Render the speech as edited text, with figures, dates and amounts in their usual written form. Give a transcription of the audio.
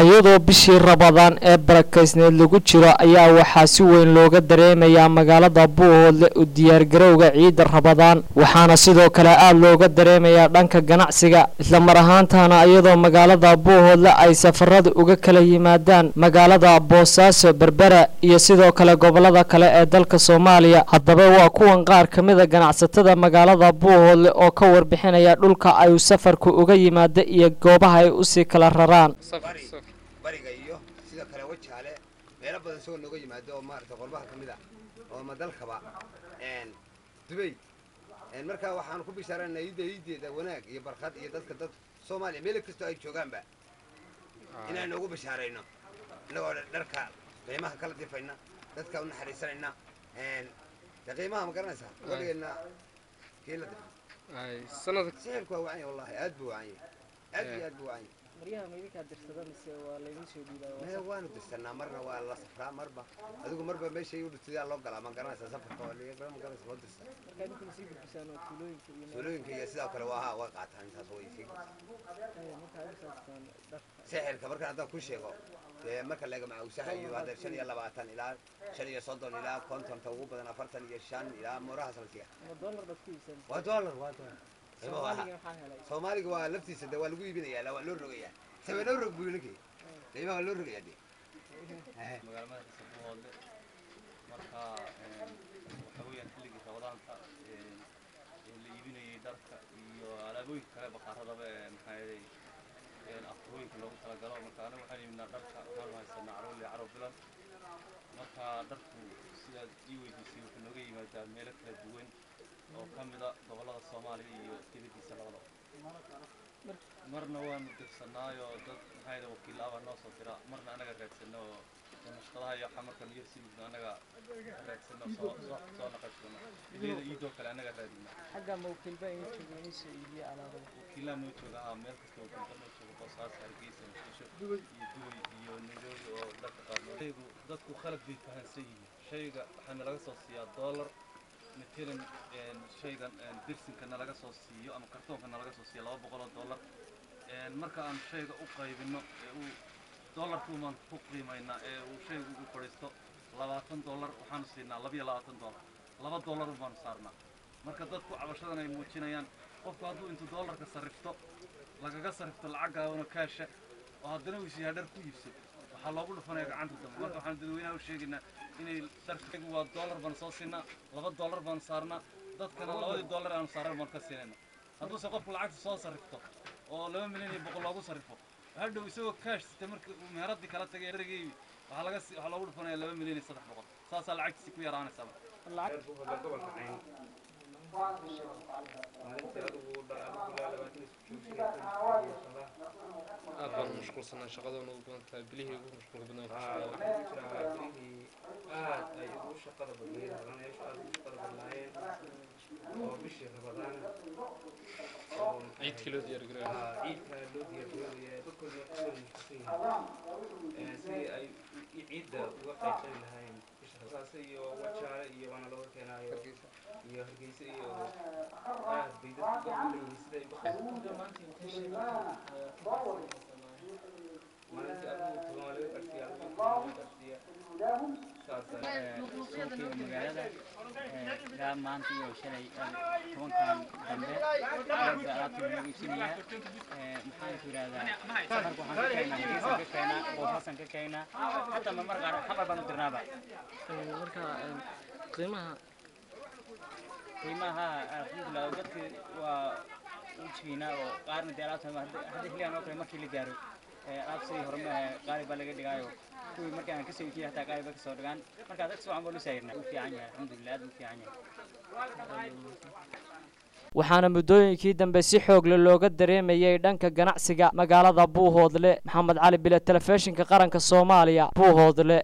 ayadoo bishii Ramadaan ee barakaysneed lagu jiro ayaa waxaa si weyn looga dareemayaa magaalada Buuhoodle u diyaar garowga ciida Ramadaan waxaana sidoo kale aad looga dareemayaa dhanka ganacsiga isla mar ahaantaana ayadoo magaalada Buuhoodle ay safarada uga kala yimaadaan magaalada Boosaaso Berbera iyo sidoo kale gobolada kale ee dalka Soomaaliya haddaba waa kuwan qaar kamid ah ganacsatada magaalada Buuhoodle oo ka warbixinaya dhulka ay safarku uga yimaado iyo goobaha ay u sii kala raraan bariga iyo sida kale wajaale meelo badan soo nooga yimaado oo maarta qorbaha kamid ah oo madalkaba Dubai marka waxaan ku bishaaranaynaa iideeda wanaag iyo barqad iyo dadka Soomaaliya meel kasta ay joogaanba inaan ugu bishaarayno inagoo dharka qiimaha kala difayna dadka u naxariisanayna qiimaha ma garanaysaa waligeena kiila ay sanad sicirku waa wacay wallahi aad buu wacay aad buu wacay maryaha meelka dirsadaan si waa la idin soo dhiibaa ma waan dirsanaa marna waa la safraa marba adigu marba meeshay u dhigtay loo galaa ma garanaysaa safarka waa leeyahay ma garanaysaa loo dirsan marka idinku sii gudbisaan oo tuulooyinka iyo sidoo kale waa qaataan intaas way sii marka asaaskan sixirka marka hadda ku sheego marka laga macawsaha iyo hada 25 ilaa 30 ilaa 50 ugu badan 45 ilaa muraha salsiya dollar bad ku iibsan waa dollar Soomaaliga waa laftiisa waa lagu iibinayaa la waa loo rogayaa sabab rog buu leeyahay qiimaha loo rogayaa magaalada Buuhoodle marka waxa weeyaan xilliga Ramadaanka la iibinayay dharka iyo alaabooyinka kale baqaradaba maxay afrooyinka loogu talagalo marka anagu waxaan iibinaa dharka waxaan haysanaa carruur bilan marka dharku sida ii weydiisay wuxuu nooga yimaadaa meelo kala duwan oo kamid ah gobolada Soomaaliya iyo dibadiisa labadaba marna waan dirsanaayo dad maxay wakiilaba noo soo dira marna anaga raadsano mashqadaha iyo xamarka iyo sidoo anaga raadsano soo naqashano ileeda iido kale anaga raadina xagga wakiilba inuu soo iibiyo alaabada wakiilada noo jooga meel kasta oo noo jooga Boosaaso Hargeysa Dubai iyo Nairobi oo dadka qaar dadku khalad bay fahansan yihiin shayga waxaan laga soo siiyaa dollar مثلاً شيء درسين كنا لقى صوصية أما كرتون كنا لقى صوصية $200 مركا عن شيء أقرب إنه دولار تومان فوقي ما إنه وشيء وكريستو $200 وحنصيرنا لبي $200 وما صارنا مركا ضدكوا عبشرنا يموتشنا يعني قفوا أنتوا دولار كسرفتو لقى كسرفتو العقا ونكاشة وهذا ويشي هذا كويسه waxaa loogu dhufanaya gacanta dambe marka waxaan dadweynaha u sheegaynaa inay sarfigu waa dollar baan soo siinaa $2 baan saarnaa dadkana $2 aan saaran marka siinayna hadduu se qofku lacagta soo sarifto oo 2 milyan iyo 100 loogu sarifo hadhow isagoo cash sita marka meheradii kala tagay eragay waxaa loogu dhufanaya 2 milyan iyo 300 saasaa lacagtiisi ku yaraanaysa أكبر مشكلة صنع شغله ونقول بليه يقول مشكلة بدنا بليه أيوه شغله بديه أنا إيش شغله بديه وبشي رمضان عيد كيلو ديار قريب عيد كيلو ديار بكل مشكلين سي أي عيد وقت شيء هاي مش راسي ووجهي وأنا لو كنا هرجيسي بيدك قبل يسدي بخير لا ما أنتي وشلي كون كان جنبه زارات المجلسية محل كذا سفر كهان كينا جيسان كينا وحسن كينا حتى ما مرة حبر بندرنابا marka qiimaha الحمد لله وقت وجهنا وقارن ديالات هذه اللي أنا أقول ما كل جارو أبصي هرمه قارب على قد جايو كل مكان كسي فيه حتى قارب كسر كان مركز أكسو عم بقول سيرنا وفي عنيا الحمد لله وفي عنيا waxaana muddooyinkii dambe si xoog looga dareemayay dhanka ganacsiga magaalada Buuhoodle Maxamed Cali Bila telefishinka qaranka Soomaaliya Buuhoodle